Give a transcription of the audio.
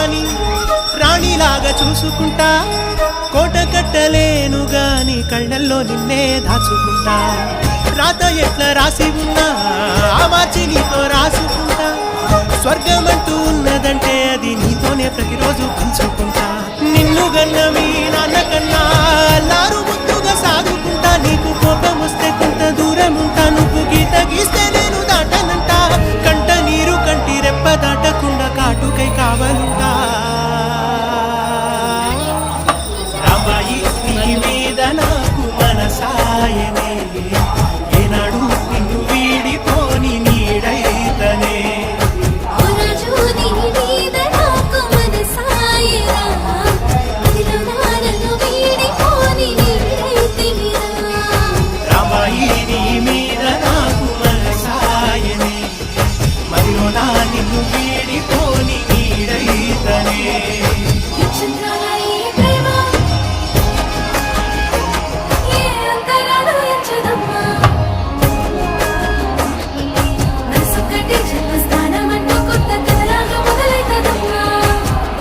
గాని రాణిలాగా చూసుకుంటా కోట కట్టలేను గాని కళ్ళల్లో నిన్నే దాచుకుంటా రాత ఎట్లా రాసి ఉన్నా ఆ మార్చి నీతో రాసుకుంటా స్వర్గమంటూ ఉన్నదంటే అది నీతోనే ప్రతిరోజు పంచుకుంటా నిన్ను గన్నమి